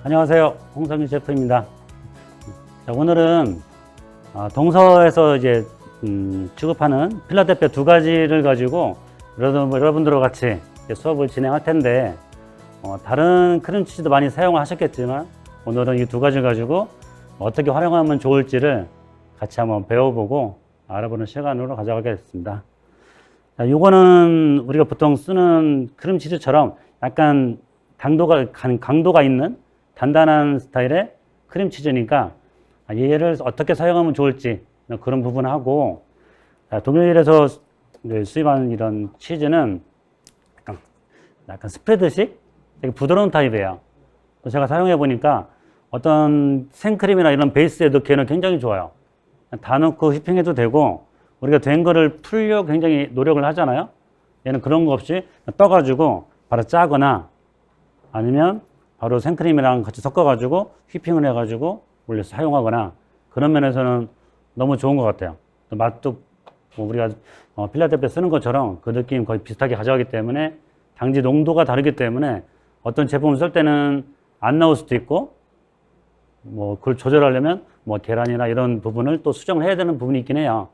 안녕하세요, 홍성윤 셰프입니다. 자, 오늘은 동서에서 이제 취급하는 필라델피아 두 가지를 가지고 여러분들과 같이 수업을 진행할 텐데, 다른 크림치즈도 많이 사용하셨겠지만 오늘은 이 두 가지를 가지고 어떻게 활용하면 좋을지를 같이 한번 배워보고 알아보는 시간으로 가져가겠습니다. 자, 요거는 우리가 보통 쓰는 크림치즈처럼 약간 강도가 있는 단단한 스타일의 크림치즈니까 얘를 어떻게 사용하면 좋을지 그런 부분하고, 독일에서 수입하는 이런 치즈는 약간 스프레드식 되게 부드러운 타입이에요. 제가 사용해 보니까 어떤 생크림이나 이런 베이스에 넣기에는 굉장히 좋아요. 다 넣고 휘핑해도 되고, 우리가 된 거를 풀려 굉장히 노력을 하잖아요. 얘는 그런 거 없이 떠가지고 바로 짜거나 아니면 바로 생크림이랑 같이 섞어가지고 휘핑을 해가지고 올려서 사용하거나, 그런 면에서는 너무 좋은 것 같아요. 맛도 우리가 필라델피아 쓰는 것처럼 그 느낌 거의 비슷하게 가져가기 때문에, 당지 농도가 다르기 때문에 어떤 제품을 쓸 때는 안 나올 수도 있고, 그걸 조절하려면 계란이나 이런 부분을 또 수정을 해야 되는 부분이 있긴 해요.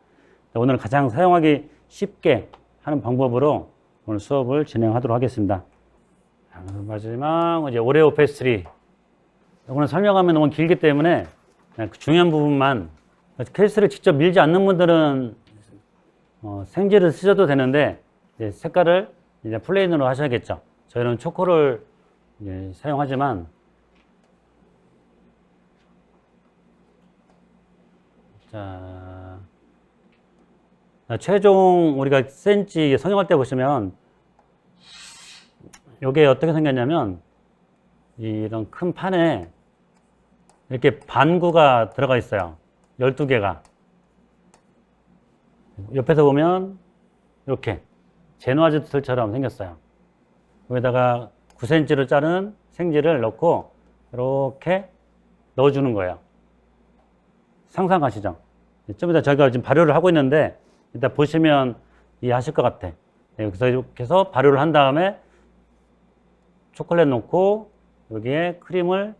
오늘 가장 사용하기 쉽게 하는 방법으로 오늘 수업을 진행하도록 하겠습니다. 마지막 이제 오레오 페스트리. 이거는 설명하면 너무 길기 때문에 그냥 중요한 부분만, 케이스를 직접 밀지 않는 분들은 생지를 쓰셔도 되는데, 이제 색깔을 이제 플레인으로 하셔야겠죠. 저희는 초코를 이제 사용하지만, 자, 최종 우리가 센지 성형할 때 보시면 이게 어떻게 생겼냐면, 이런 큰 판에 이렇게 반구가 들어가 있어요. 12개가. 옆에서 보면 이렇게 제노아즈틀처럼 생겼어요. 여기다가 9cm로 자른 생지를 넣고 이렇게 넣어주는 거예요. 상상하시죠? 좀 이따 저희가 지금 발효를 하고 있는데, 이따 보시면 이해하실 것 같아. 그래서 이렇게 해서 발효를 한 다음에 초콜릿 넣고 여기에 크림을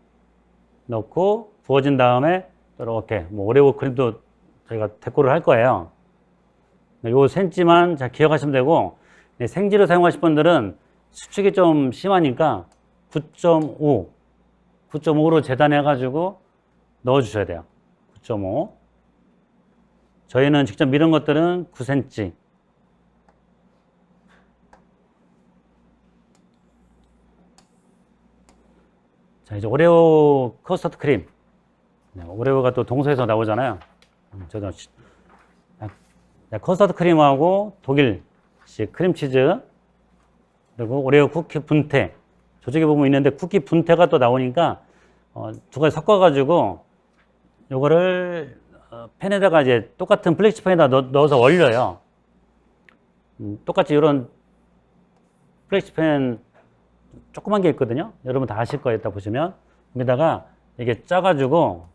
넣고 부어진 다음에 이렇게 오레오 크림도 저희가 데코를 할 거예요. 요 센치만 잘 기억하시면 되고, 생지를 사용하실 분들은 수축이 좀 심하니까 9.5로 재단해 가지고 넣어 주셔야 돼요. 9.5. 저희는 직접 밀은 것들은 9cm. 자, 이제 오레오 커스터드 크림. 오레오가 또 동서에서 나오잖아요. 저도 커스터드 크림하고 독일식 크림치즈, 그리고 오레오 쿠키 분태. 저쪽에 보면 있는데 쿠키 분태가 또 나오니까 두 가지 섞어가지고 요거를 팬에다가 이제 똑같은 플렉시팬에다 넣어서 얼려요. 똑같이 이런 플렉시팬 조그만 게 있거든요. 여러분 다 아실 거예요. 이따 보시면. 여기다가 이게 짜가지고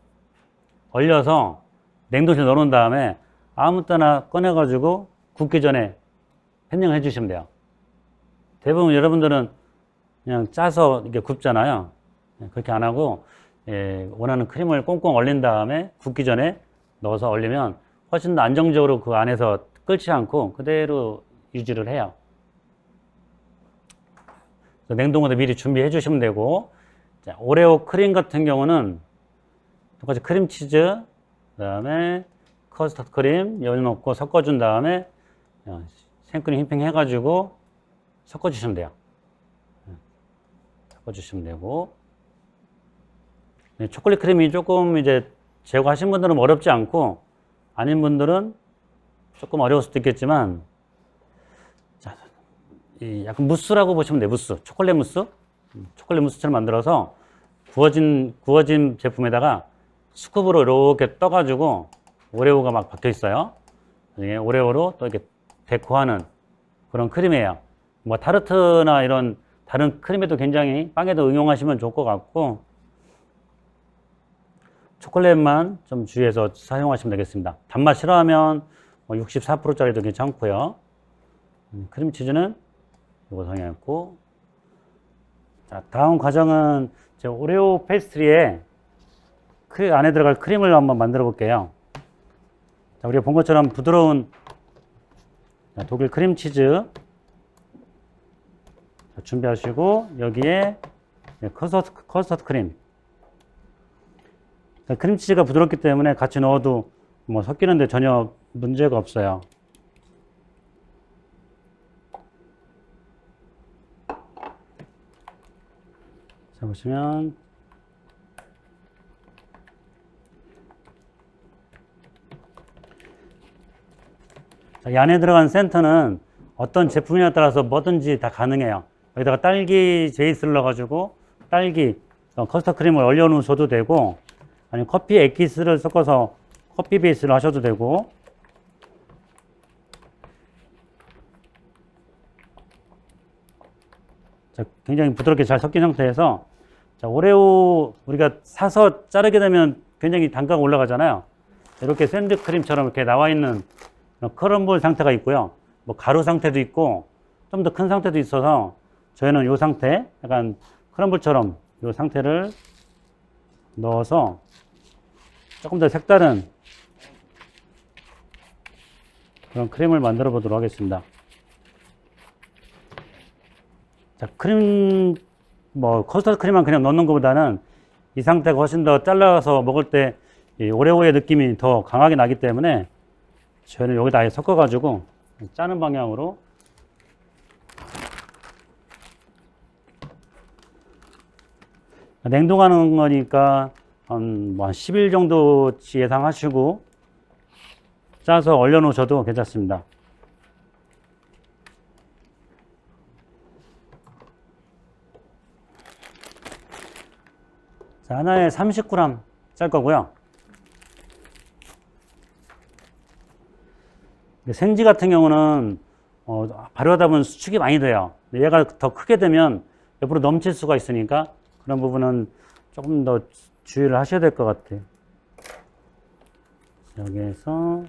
얼려서 냉동실에 넣어놓은 다음에 아무 때나 꺼내가지고 굽기 전에 팬닝을 해주시면 돼요. 대부분 여러분들은 그냥 짜서 이렇게 굽잖아요. 그렇게 안 하고, 원하는 크림을 꽁꽁 얼린 다음에 굽기 전에 넣어서 얼리면 훨씬 더 안정적으로 그 안에서 끓지 않고 그대로 유지를 해요. 냉동고도 미리 준비해 주시면 되고, 자, 오레오 크림 같은 경우는 똑같이 크림치즈, 그 다음에 커스터드 크림 여기 넣고 섞어준 다음에 생크림 휘핑 해가지고 섞어주시면 돼요. 섞어주시면 되고, 초콜릿 크림이 조금 이제 제거하신 분들은 어렵지 않고, 아닌 분들은 조금 어려울 수도 있겠지만, 자, 약간 무스라고 보시면 돼요. 무스. 초콜릿 무스. 초콜릿 무스처럼 만들어서 구워진 제품에다가 스쿱으로 이렇게 떠가지고 오레오가 막 박혀 있어요. 이게 오레오로 또 이렇게 데코하는 그런 크림이에요. 뭐 타르트나 이런 다른 크림에도 굉장히 빵에도 응용하시면 좋을 것 같고, 초콜릿만 좀 주의해서 사용하시면 되겠습니다. 단맛 싫어하면 64%짜리도 괜찮고요. 크림치즈는 이거 사용했고, 자, 다음 과정은 오레오 페이스트리에 안에 들어갈 크림을 한번 만들어 볼게요. 자, 우리가 본 것처럼 부드러운 독일 크림치즈 준비하시고, 여기에 커스터드 크림. 크림치즈가 부드럽기 때문에 같이 넣어도 뭐 섞이는데 전혀 문제가 없어요. 자, 보시면 이 안에 들어간 센터는 어떤 제품이냐에 따라서 뭐든지 다 가능해요. 여기다가 딸기 베이스를 넣어가지고 딸기 커스터드 크림을 얼려 놓으셔도 되고, 아니면 커피 액기스를 섞어서 커피 베이스를 하셔도 되고, 자, 굉장히 부드럽게 잘 섞인 상태에서, 자, 오레오 우리가 사서 자르게 되면 굉장히 단가가 올라가잖아요. 이렇게 샌드크림처럼 이렇게 나와 있는 크럼블 상태가 있고요. 뭐 가루 상태도 있고 좀 더 큰 상태도 있어서, 저희는 이 상태, 약간 크럼블처럼 이 상태를 넣어서 조금 더 색다른 그런 크림을 만들어 보도록 하겠습니다. 자, 크림, 커스터드 크림만 그냥 넣는 것보다는 이 상태가 훨씬 더 잘라서 먹을 때 이 오레오의 느낌이 더 강하게 나기 때문에 저희는 여기다 아예 섞어가지고 짜는 방향으로 냉동하는 거니까 한 10일 정도치 예상하시고 짜서 얼려 놓으셔도 괜찮습니다. 자, 하나에 30g 짤 거고요. 생지 같은 경우는 발효하다 보면 수축이 많이 돼요. 얘가 더 크게 되면 옆으로 넘칠 수가 있으니까 그런 부분은 조금 더 주의를 하셔야 될 것 같아요. 여기에서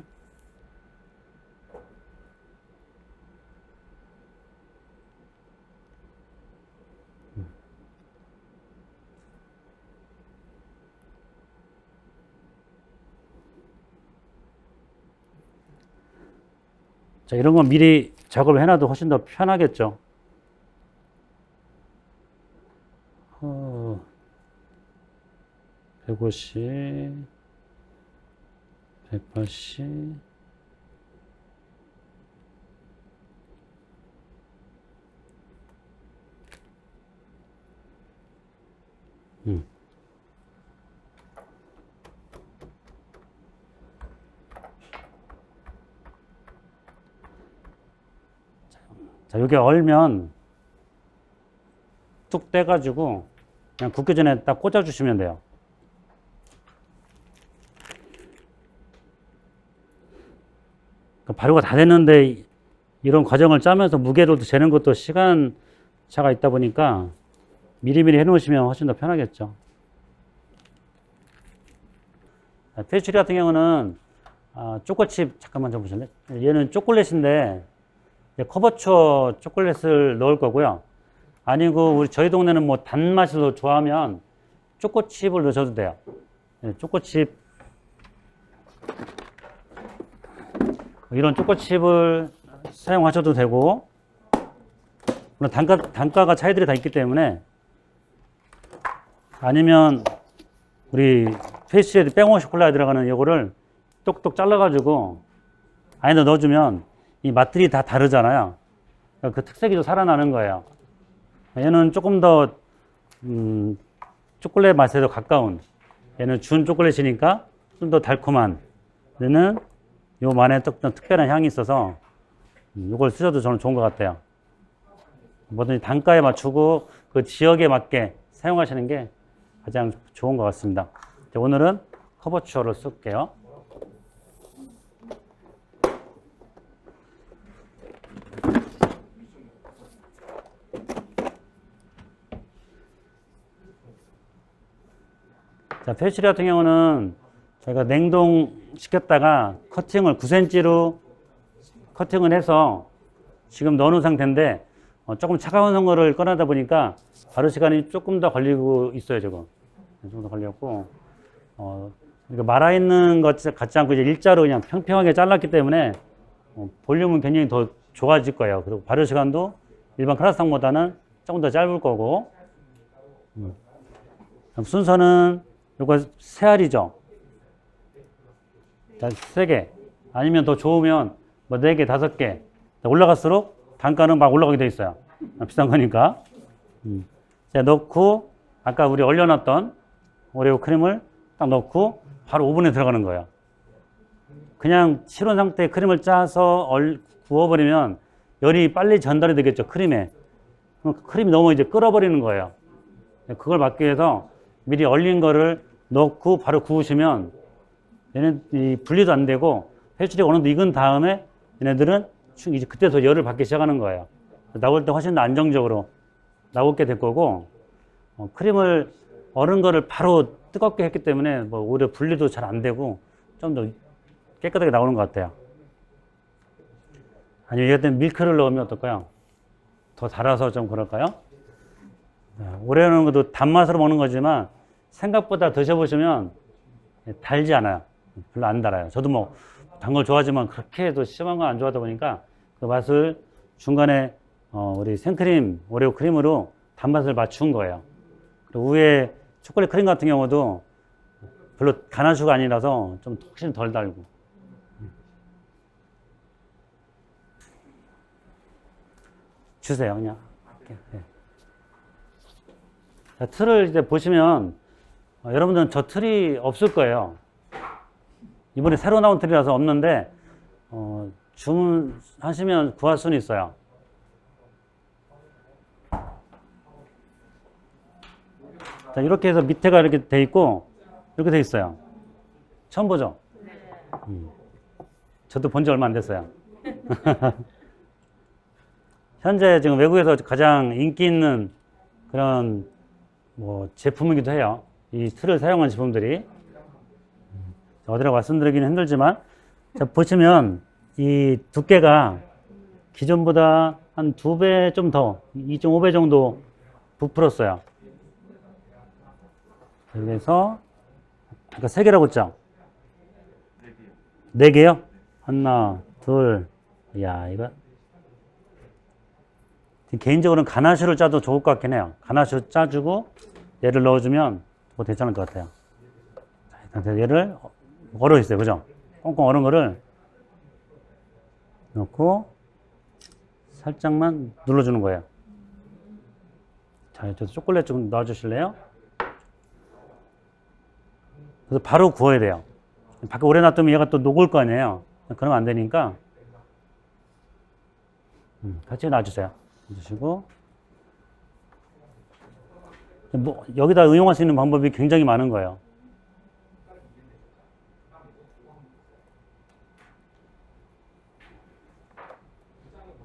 자, 이런 건 미리 작업을 해놔도 훨씬 더 편하겠죠. 150, 180, 자, 여기 얼면 뚝 떼가지고 그냥 굽기 전에 딱 꽂아주시면 돼요. 발효가 다 됐는데 이런 과정을 짜면서 무게로 재는 것도 시간 차가 있다 보니까 미리미리 해놓으시면 훨씬 더 편하겠죠. 페이츄리 같은 경우는 초코칩 잠깐만 좀 보실래요? 얘는 초콜릿인데 커버추어 초콜릿을 넣을 거고요. 아니고 저희 동네는 뭐 단맛을 좋아하면 초코칩을 넣으셔도 돼요. 초코칩, 이런 초코칩을 사용하셔도 되고, 물론 단가가 차이들이 다 있기 때문에, 아니면 우리 페이스트리에 뺑오 쇼콜라에 들어가는 이거를 똑똑 잘라가지고 안에다 넣어주면 이 맛들이 다 다르잖아요. 그 특색이 좀 살아나는 거예요. 얘는 조금 더 초콜릿 맛에도 가까운, 얘는 준 초콜릿이니까 좀 더 달콤한, 얘는 요 만에 특별한 향이 있어서 이걸 쓰셔도 저는 좋은 것 같아요. 뭐든지 단가에 맞추고 그 지역에 맞게 사용하시는 게 가장 좋은 것 같습니다. 오늘은 커버추어를 쓸게요. 자, 페이스리 같은 경우는 저희가 냉동 시켰다가 커팅을 9cm로 커팅을 해서 지금 넣어놓은 상태인데 조금 차가운 거를 꺼내다 보니까 바로 시간이 조금 더 걸리고 있어요, 지금. 좀 더 걸렸고, 그러니까 말아있는 것 같지 않고 이제 일자로 그냥 평평하게 잘랐기 때문에 볼륨은 굉장히 더 좋아질 거예요. 그리고 발효 시간도 일반 크라상보다는 조금 더 짧을 거고, 순서는 이거 3알이죠. 자, 3개. 아니면 더 좋으면 뭐 4개, 5개. 올라갈수록 단가는 막 올라가게 돼 있어요. 비싼 거니까. 자, 넣고, 아까 우리 얼려놨던 오레오 크림을 딱 넣고, 바로 오븐에 들어가는 거예요. 그냥 실온 상태에 크림을 짜서 구워버리면 열이 빨리 전달이 되겠죠, 크림에. 그럼 크림이 너무 이제 끓어버리는 거예요. 그걸 막기 위해서 미리 얼린 거를 넣고 바로 구우시면 얘네 분리도 안 되고 페이스리가 어느 정도 익은 다음에 얘네들은 이제 그때서 열을 받기 시작하는 거예요. 나올 때 훨씬 더 안정적으로 나오게 될 거고, 크림을 얼은 거를 바로 뜨겁게 했기 때문에 뭐 오히려 분리도 잘 안 되고 좀 더 깨끗하게 나오는 것 같아요. 아니면 이럴 땐 밀크를 넣으면 어떨까요? 더 달아서 좀 그럴까요? 오레오는 것도 단맛으로 먹는 거지만 생각보다 드셔보시면 달지 않아요. 별로 안 달아요. 저도 뭐 단 걸 좋아하지만 그렇게 해도 심한 거 안 좋아하다 보니까 그 맛을 중간에 우리 생크림, 오레오 크림으로 단맛을 맞춘 거예요. 그리고 위에 초콜릿 크림 같은 경우도 별로 가나슈가 아니라서 좀 훨씬 덜 달고. 주세요, 그냥. 네. 자, 틀을 이제 보시면 여러분들은 저 틀이 없을 거예요. 이번에 새로 나온 틀이라서 없는데 주문하시면 구할 수는 있어요. 자, 이렇게 해서 밑에가 이렇게 돼 있고 이렇게 돼 있어요. 처음 보죠? 저도 본 지 얼마 안 됐어요. 현재 지금 외국에서 가장 인기 있는 그런 뭐 제품이기도 해요. 이 틀을 사용한 제품들이. 어디라고 말씀드리기는 힘들지만, 자, 보시면 이 두께가 기존보다 한 2배 좀 더, 2.5배 정도 부풀었어요. 그래서 아까 3개라고 했죠? 4개요? 하나, 둘, 야, 이거 개인적으로는 가나슈를 짜도 좋을 것 같긴 해요. 가나슈 짜주고 얘를 넣어주면 뭐 괜찮을 것 같아요. 자, 얘를 얼어 있어요, 그죠? 꽁꽁 얼은 거를 넣고 살짝만 눌러주는 거예요. 자, 이쪽에 초콜릿 좀 넣어주실래요? 그래서 바로 구워야 돼요. 밖에 오래 놔두면 얘가 또 녹을 거 아니에요. 그러면 안 되니까 같이 놔주세요. 놔주시고 뭐 여기다 응용할 수 있는 방법이 굉장히 많은 거예요.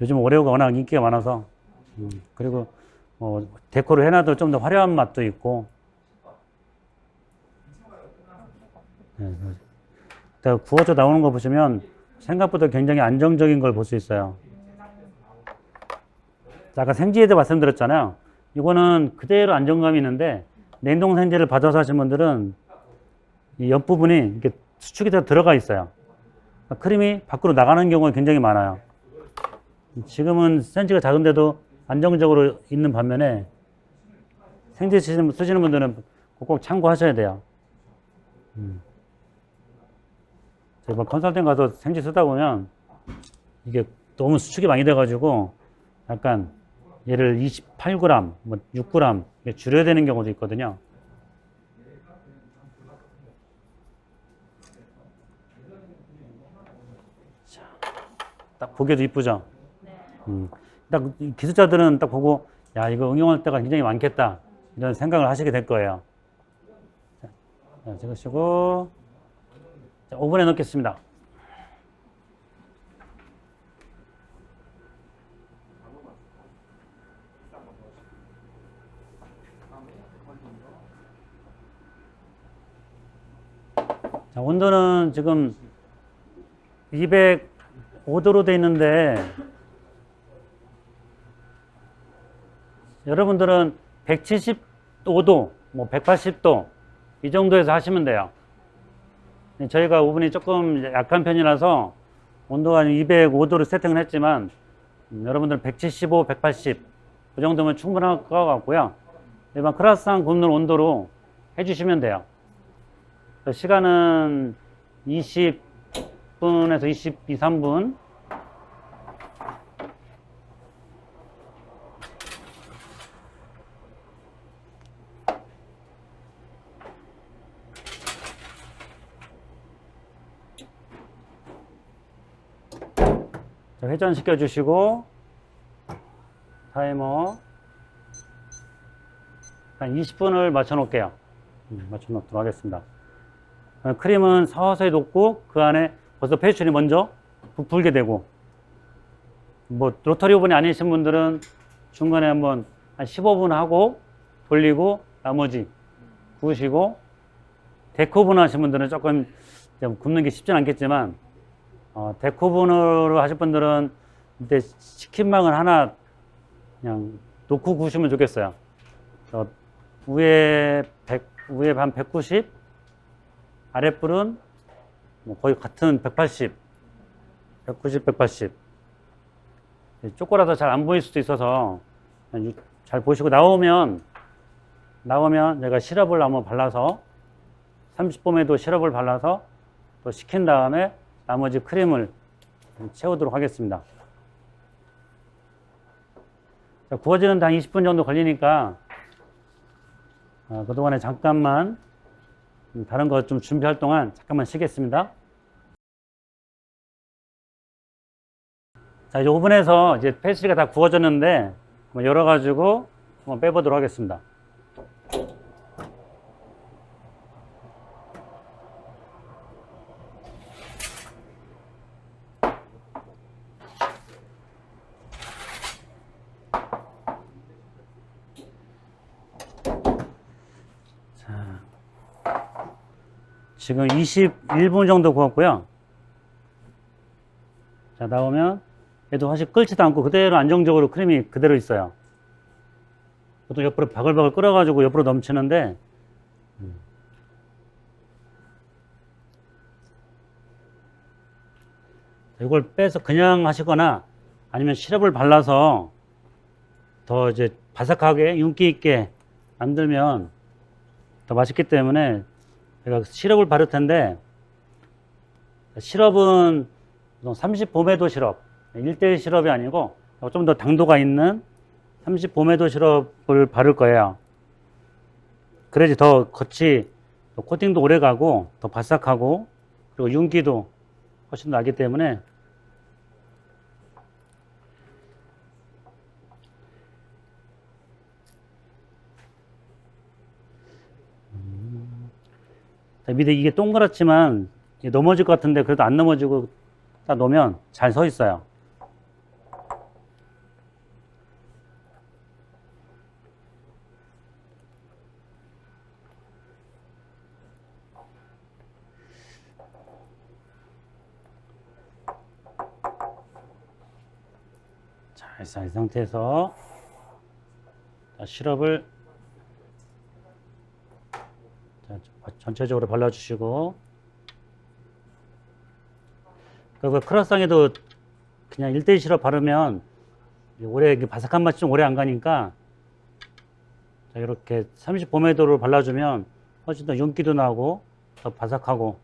요즘 오레오가 워낙 인기가 많아서 그리고 데코를 해놔도 좀 더 화려한 맛도 있고. 네, 구워져 나오는 거 보시면 생각보다 굉장히 안정적인 걸 볼 수 있어요. 아까 생지에도 말씀드렸잖아요. 이거는 그대로 안정감이 있는데 냉동 생지를 받아서 하신 분들은 이 옆부분이 이렇게 수축이 다 들어가 있어요. 크림이 밖으로 나가는 경우가 굉장히 많아요. 지금은 센치가 작은데도 안정적으로 있는 반면에 생지 쓰시는 분들은 꼭 참고하셔야 돼요. 제가 컨설팅 가서 생지 쓰다 보면 이게 너무 수축이 많이 돼가지고 약간 얘를 28g, 뭐 6g 줄여야 되는 경우도 있거든요. 자, 딱 보기에도 이쁘죠? 딱 기술자들은 딱 보고 야, 이거 응용할 때가 굉장히 많겠다 이런 생각을 하시게 될 거예요. 자, 찍으시고 자, 오븐에 넣겠습니다. 자, 온도는 지금 205도로 돼 있는데 여러분들은 175도, 뭐 180도 이 정도에서 하시면 돼요. 저희가 오븐이 조금 약한 편이라서 온도가 205도로 세팅을 했지만 여러분들은 175, 180 그 정도면 충분할 것 같고요. 일반 크라상 굽는 온도로 해주시면 돼요. 시간은 20분에서 22, 3분. 회전시켜 주시고 타이머 한 20분을 맞춰 놓을게요. 맞춰 놓도록 하겠습니다. 크림은 서서히 녹고 그 안에 벌써 페스츄리 먼저 부풀게 되고, 뭐 로터리 오븐이 아니신 분들은 중간에 한번 한 15분 하고 돌리고 나머지 구우시고, 데크오븐 하신 분들은 조금 굽는 게 쉽진 않겠지만 데크오븐으로 하실 분들은 이때 치킨망을 하나 그냥 놓고 구우시면 좋겠어요. 위에 한 190, 아랫불은 뭐 거의 같은 180, 190, 180. 쪼꼬라서 잘 안 보일 수도 있어서 잘 보시고 나오면 제가 시럽을 한번 발라서 30봄에도 시럽을 발라서 또 식힌 다음에 나머지 크림을 채우도록 하겠습니다. 자, 구워지는 한 20분 정도 걸리니까 그동안에 잠깐만 다른 거 좀 준비할 동안 잠깐만 쉬겠습니다. 자, 이제 오븐에서 이제 페스트리가 다 구워졌는데 한번 열어가지고 한번 빼보도록 하겠습니다. 지금 21분 정도 구웠고요. 자, 나오면 얘도 사실 끓지도 않고 그대로 안정적으로 크림이 그대로 있어요. 또 옆으로 바글바글 끓어가지고 옆으로 넘치는데 이걸 빼서 그냥 하시거나 아니면 시럽을 발라서 더 이제 바삭하게 윤기 있게 만들면 더 맛있기 때문에 제가 시럽을 바를 텐데, 시럽은 30봄에도 시럽, 1대1 시럽이 아니고 좀 더 당도가 있는 30봄에도 시럽을 바를 거예요. 그래야지 더 겉이 코팅도 오래 가고 더 바삭하고 그리고 윤기도 훨씬 나기 때문에 밑에 이게 동그랗지만 넘어질 것 같은데 그래도 안 넘어지고 딱 놓으면 잘 서 있어요. 자, 이 상태에서 시럽을 전체적으로 발라주시고, 그 크라상에도 그냥 1대1 시럽 바르면 오래 바삭한 맛이 좀 오래 안 가니까 자, 이렇게 30봄에도를 발라주면 훨씬 더 윤기도 나고 더 바삭하고,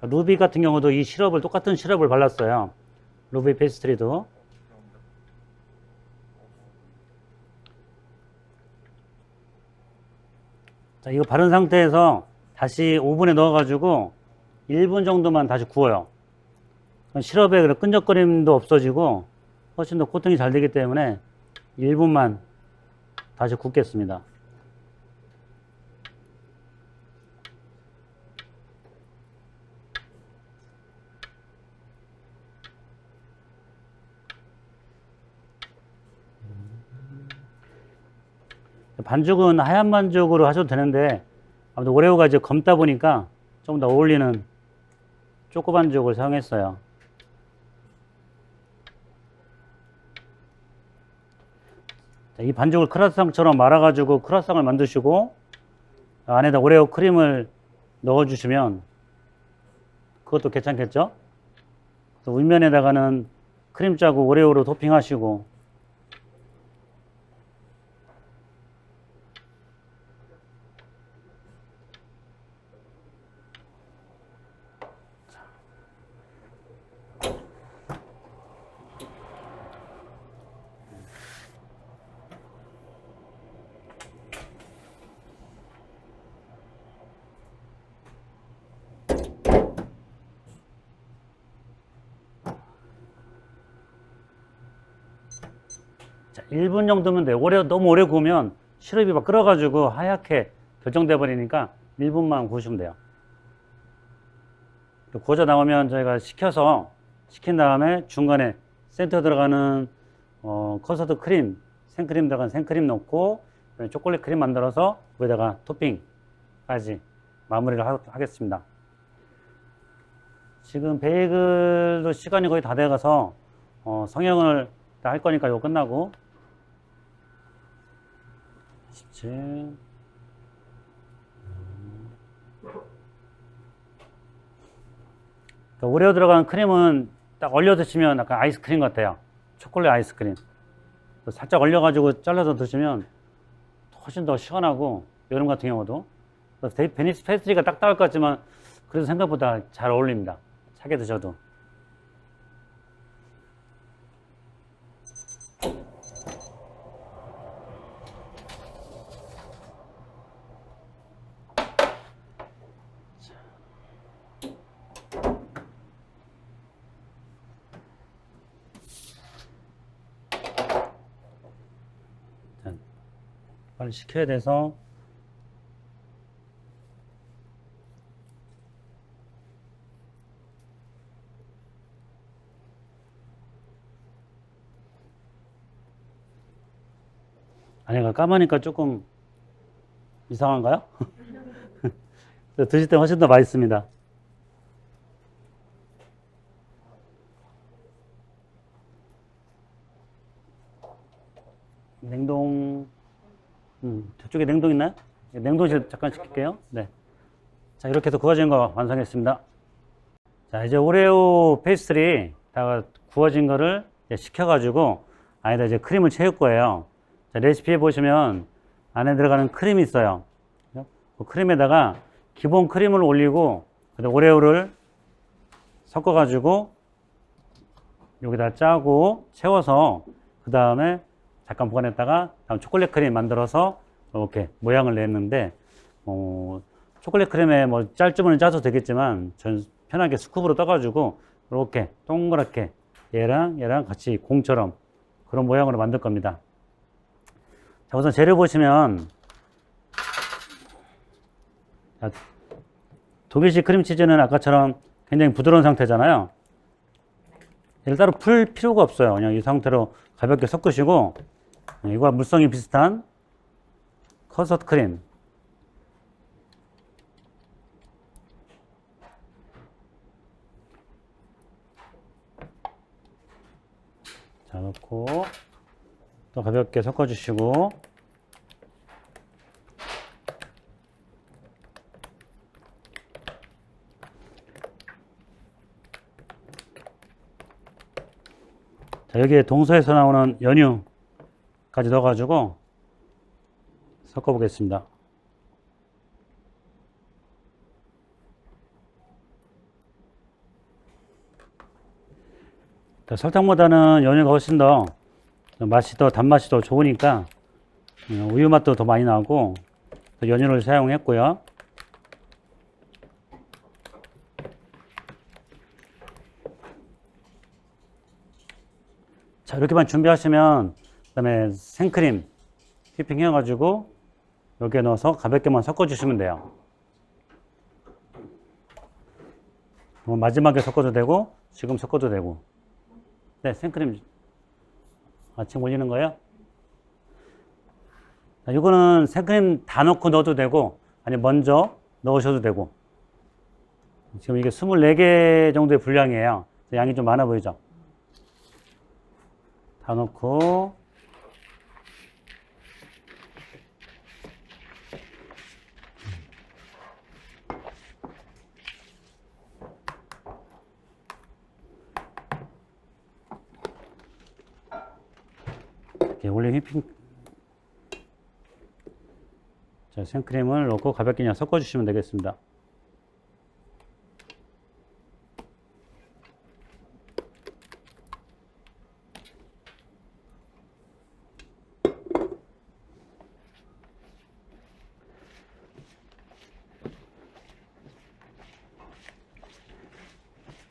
루비 같은 경우도 이 시럽을 똑같은 시럽을 발랐어요. 루비 페스트리도. 자, 이거 바른 상태에서 다시 오븐에 넣어가지고 1분 정도만 다시 구워요. 시럽의 끈적거림도 없어지고 훨씬 더 코팅이 잘 되기 때문에 1분만 다시 굽겠습니다. 반죽은 하얀 반죽으로 하셔도 되는데 아무튼 오레오가 이제 검다 보니까 좀 더 어울리는 초코 반죽을 사용했어요. 자, 이 반죽을 크라상처럼 말아가지고 크라상을 만드시고 안에다 오레오 크림을 넣어주시면 그것도 괜찮겠죠? 그래서 윗면에다가는 크림 짜고 오레오로 토핑하시고 자, 1분 정도면 돼요. 너무 오래 구우면 시럽이 막 끓어가지고 하얗게 결정돼 버리니까 1분만 구우시면 돼요. 구워져 나오면 저희가 식힌 다음에 중간에 센터 들어가는 커스터드 크림, 생크림 들어간 생크림 넣고 초콜릿 크림 만들어서 위에다가 토핑까지 마무리를 하겠습니다. 지금 베이글도 시간이 거의 다 돼가서 성형을 다 할 거니까 이거 끝나고 17 오레오 들어간 크림은 딱 얼려 드시면 약간 아이스크림 같아요. 초콜릿 아이스크림. 살짝 얼려가지고 잘라서 드시면 훨씬 더 시원하고 여름 같은 경우도 베니스 페스트리가 딱딱할 것 같지만 그래도 생각보다 잘 어울립니다. 차게 드셔도. 빨리 식혀야 돼서 아니가 까마니까 조금 이상한가요? 드실 때 훨씬 더 맛있습니다. 냉동 저쪽에 냉동 있나요? 냉동실 잠깐 시킬게요. 네. 자, 이렇게 해서 구워진 거 완성했습니다. 자, 이제 오레오 페이스트리 다 구워진 거를 식혀가지고 안에다 이제 크림을 채울 거예요. 자, 레시피에 보시면 안에 들어가는 크림이 있어요. 그 크림에다가 기본 크림을 올리고 오레오를 섞어가지고 여기다 짜고 채워서 그 다음에 잠깐 보관했다가 다음 초콜릿 크림 만들어서 이렇게 모양을 냈는데 초콜릿 크림에 뭐 짤주면은 짜도 되겠지만 전 편하게 스쿱으로 떠가지고 이렇게 동그랗게 얘랑 같이 공처럼 그런 모양으로 만들 겁니다. 자, 우선 재료 보시면 자, 독일식 크림치즈는 아까처럼 굉장히 부드러운 상태잖아요. 얘를 따로 풀 필요가 없어요. 그냥 이 상태로 가볍게 섞으시고 이거와 물성이 비슷한 커스터드 크림 자 넣고 또 가볍게 섞어 주시고 자, 여기에 동서에서 나오는 연유까지 넣어가지고 섞어 보겠습니다. 자, 설탕보다는 연유가 훨씬 더 단맛이 더 좋으니까 우유 맛도 더 많이 나고 연유를 사용했고요. 자, 이렇게만 준비하시면 그다음에 생크림 휘핑 해가지고 여기에 넣어서 가볍게만 섞어주시면 돼요. 마지막에 섞어도 되고 지금 섞어도 되고. 네, 생크림 지금 올리는 거예요. 자, 이거는 생크림 다 넣고 넣어도 되고 아니면 먼저 넣으셔도 되고. 지금 이게 24개 정도의 분량이에요. 양이 좀 많아 보이죠? 다 넣고 이렇게 올린 휘핑 자, 생크림을 넣고 가볍게 그냥 섞어주시면 되겠습니다.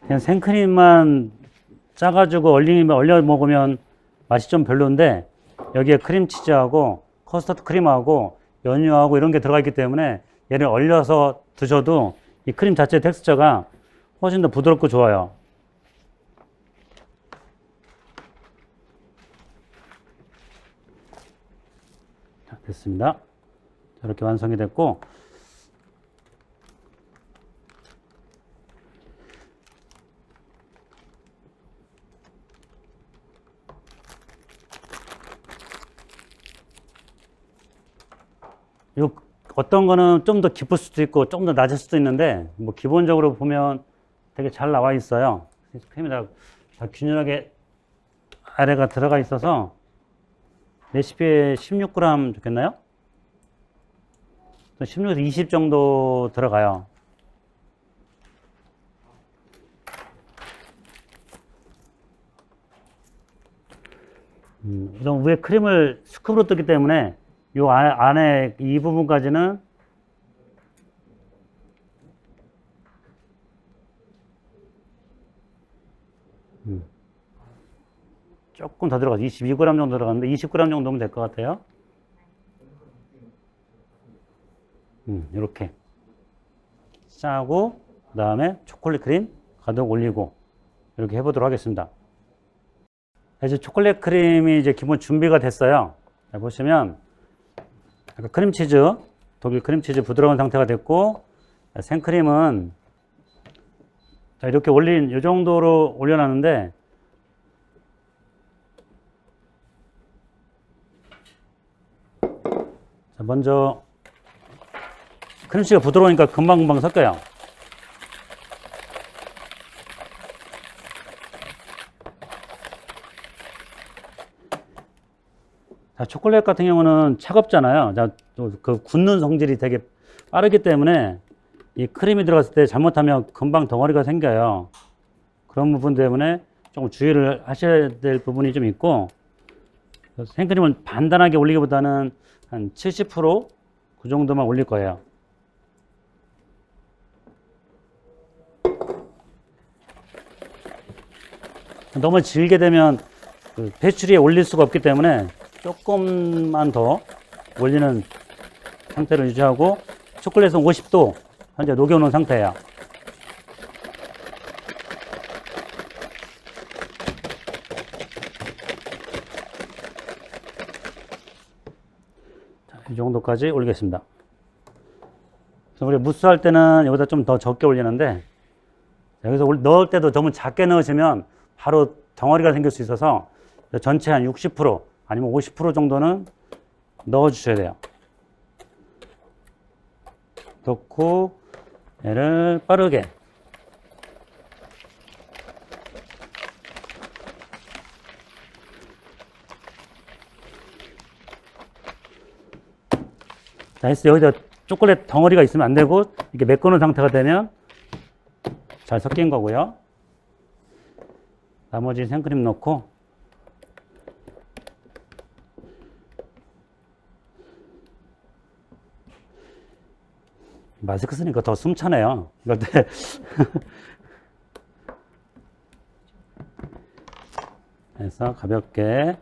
그냥 생크림만 짜가지고 얼려 먹으면 맛이 좀 별로인데 여기에 크림치즈하고 커스터드 크림하고 연유하고 이런 게 들어가 있기 때문에 얘를 얼려서 드셔도 이 크림 자체의 텍스처가 훨씬 더 부드럽고 좋아요. 자, 됐습니다. 이렇게 완성이 됐고 요 어떤 거는 좀 더 깊을 수도 있고 좀 더 낮을 수도 있는데 뭐 기본적으로 보면 되게 잘 나와 있어요. 크림이 다 균일하게 아래가 들어가 있어서 레시피에 16g 좋겠나요? 16에서 20 정도 들어가요. 우선 위에 크림을 스쿱으로 뜨기 때문에 요 안에 이 부분까지는 조금 더 들어가서 22g 정도 들어갔는데 20g 정도면 될 것 같아요. 이렇게 짜고 그 다음에 초콜릿 크림 가득 올리고 이렇게 해보도록 하겠습니다. 이제 초콜릿 크림이 이제 기본 준비가 됐어요. 자, 보시면 크림치즈, 독일 크림치즈 부드러운 상태가 됐고 생크림은 자, 이렇게 이 정도로 올려놨는데 자, 먼저 크림치즈가 부드러우니까 금방금방 섞여요. 자, 초콜릿 같은 경우는 차갑잖아요. 자, 그 굳는 성질이 되게 빠르기 때문에 이 크림이 들어갔을 때 잘못하면 금방 덩어리가 생겨요. 그런 부분 때문에 조금 주의를 하셔야 될 부분이 좀 있고 생크림을 단단하게 올리기보다는 한 70%그 정도만 올릴 거예요. 너무 질게 되면 그 배추리에 올릴 수가 없기 때문에 조금만 더 올리는 상태를 유지하고 초콜릿은 50도 현재 녹여놓은 상태예요. 자, 이 정도까지 올리겠습니다. 그래서 우리 무스 할 때는 여기다 좀 더 적게 올리는데 여기서 넣을 때도 너무 작게 넣으시면 바로 덩어리가 생길 수 있어서 전체 한 60% 아니면 50% 정도는 넣어 주셔야 돼요. 넣고 얘를 빠르게 자, 했어요. 여기다 초콜릿 덩어리가 있으면 안 되고 이렇게 메꾸는 상태가 되면 잘 섞인 거고요. 나머지 생크림 넣고 마스크 쓰니까 더 숨차네요. 이럴 때 해서 가볍게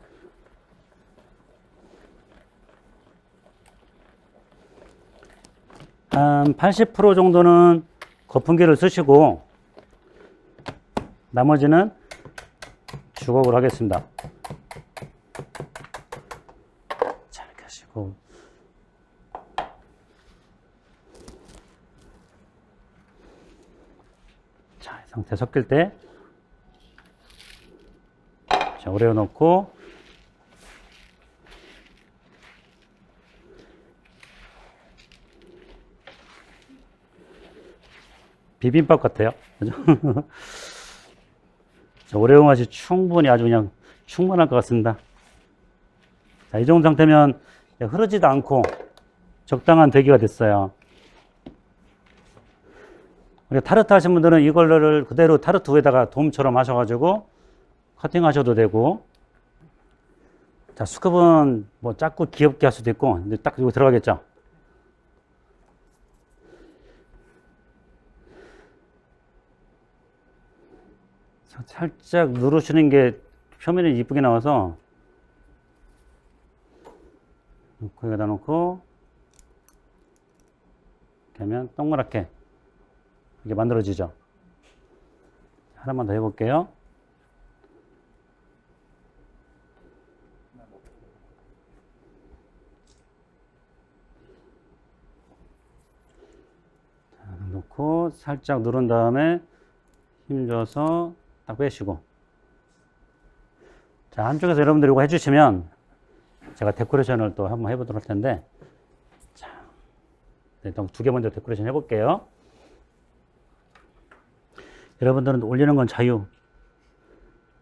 한 80% 정도는 거품기를 쓰시고 나머지는 주걱으로 하겠습니다. 자, 이렇게 하시고 상태 섞일 때, 자, 오레오 넣고, 비빔밥 같아요. 그죠? 자, 오레오 맛이 충분히 아주 그냥 충분할 것 같습니다. 자, 이 정도 상태면 흐르지도 않고 적당한 대기가 됐어요. 우리가 타르트 하신 분들은 이걸를 그대로 타르트 위에다가 돔처럼 하셔가지고 커팅 하셔도 되고, 자, 스쿱은 뭐 작고 귀엽게 할 수도 있고, 이제 딱 이거 들어가겠죠? 살짝 누르시는 게 표면이 이쁘게 나와서, 놓고 여기다 놓고, 이렇게 하면 동그랗게 이게 만들어지죠. 하나만 더 해볼게요. 자, 놓고 살짝 누른 다음에 힘줘서 딱 빼시고. 자, 한쪽에서 여러분들이 이거 해주시면 제가 데코레이션을 또 한번 해보도록 할 텐데, 자, 일단 두 개 먼저 데코레이션 해볼게요. 여러분들은 올리는 건 자유.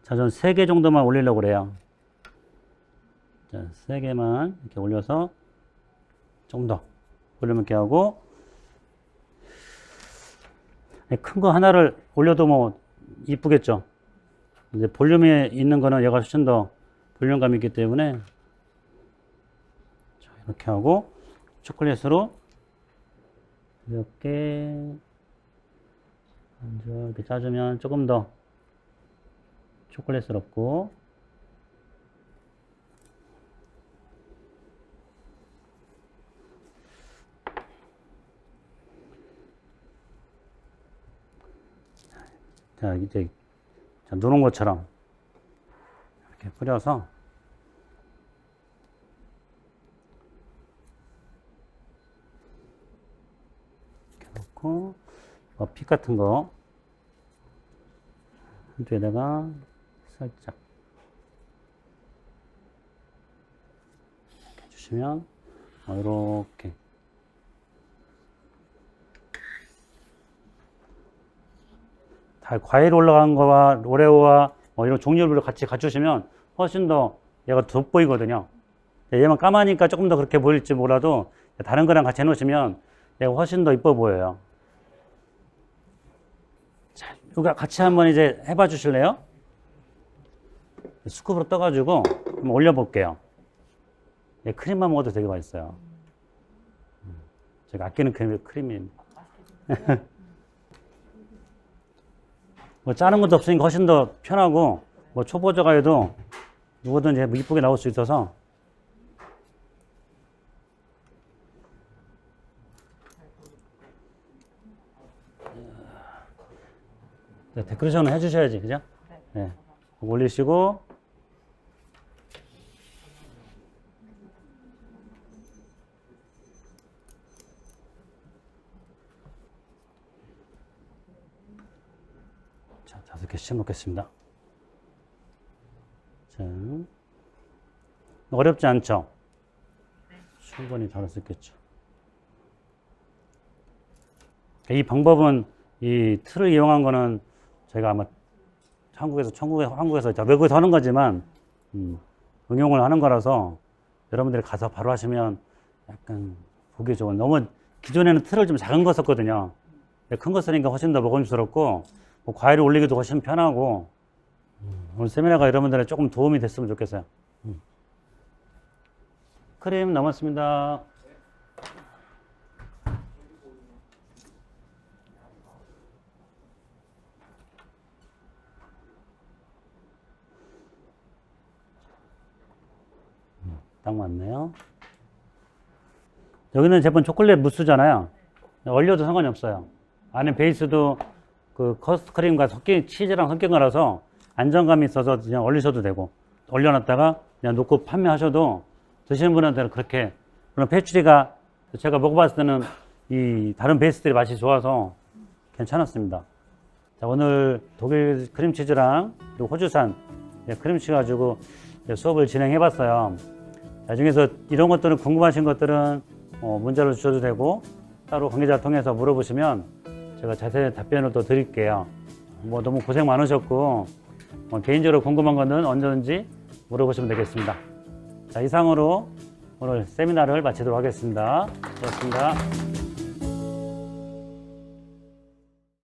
자, 전 3개 정도만 올리려고 그래요. 자, 3개만 이렇게 올려서 좀 더 올리면 이렇게 하고, 큰 거 하나를 올려도 뭐 이쁘겠죠. 이제 볼륨이 있는 거는 얘가 훨씬 더 볼륨감이 있기 때문에, 자, 이렇게 하고 초콜릿으로 이렇게 먼저 이렇게 짜주면 조금 더 초콜릿스럽고, 자, 이제 자, 누른 것처럼 이렇게 뿌려서 이렇게 놓고, 핏 같은 거 한쪽에다가 살짝 이렇게 해주시면 이렇게 다 과일 올라간 거와 오레오와 뭐 이런 종류별로 같이 갖추시면 훨씬 더 얘가 돋보이거든요. 얘만 까마니까 조금 더 그렇게 보일지 몰라도 다른 거랑 같이 해놓으시면 얘가 훨씬 더 이뻐 보여요. 자, 이거 같이 한번 이제 해봐 주실래요? 스쿱으로 떠가지고 한번 올려볼게요. 크림만 먹어도 되게 맛있어요. 제가 아끼는 크림입니다. 뭐 짜는 것도 없으니까 훨씬 더 편하고, 뭐 초보자가 해도 누구든지 이쁘게 나올 수 있어서. 네, 데코레이션을 해주셔야지, 그죠? 네. 올리시고, 자, 5개 씌워놓겠습니다. 자, 어렵지 않죠? 충분히 잘할 수 있겠죠. 이 방법은, 이 틀을 이용한 거는 저희가 아마 한국에서 외국에서 하는 거지만, 응용을 하는 거라서 여러분들이 가서 바로 하시면 약간 보기 좋은, 너무 기존에는 틀을 좀 작은 거 썼거든요. 큰 거 쓰니까 훨씬 더 먹음직스럽고, 뭐 과일을 올리기도 훨씬 편하고, 오늘 세미나가 여러분들의 조금 도움이 됐으면 좋겠어요. 크림 남았습니다. 딱 맞네요. 여기는 제품 초콜릿 무스잖아요. 얼려도 상관이 없어요. 안에 베이스도 그 커스트 크림과 치즈랑 섞인 거라서 안정감이 있어서 그냥 얼리셔도 되고, 얼려놨다가 그냥 놓고 판매하셔도 드시는 분한테는 그렇게, 그런 페츄리가 제가 먹어봤을 때는 이 다른 베이스들이 맛이 좋아서 괜찮았습니다. 자, 오늘 독일 크림치즈랑 그리고 호주산 크림치즈 가지고 수업을 진행해 봤어요. 나중에서 이런 것들은 궁금하신 것들은 문자로 주셔도 되고 따로 관계자를 통해서 물어보시면 제가 자세히 답변을 또 드릴게요. 뭐 너무 고생 많으셨고 개인적으로 궁금한 거는 언제든지 물어보시면 되겠습니다. 자, 이상으로 오늘 세미나를 마치도록 하겠습니다. 고맙습니다.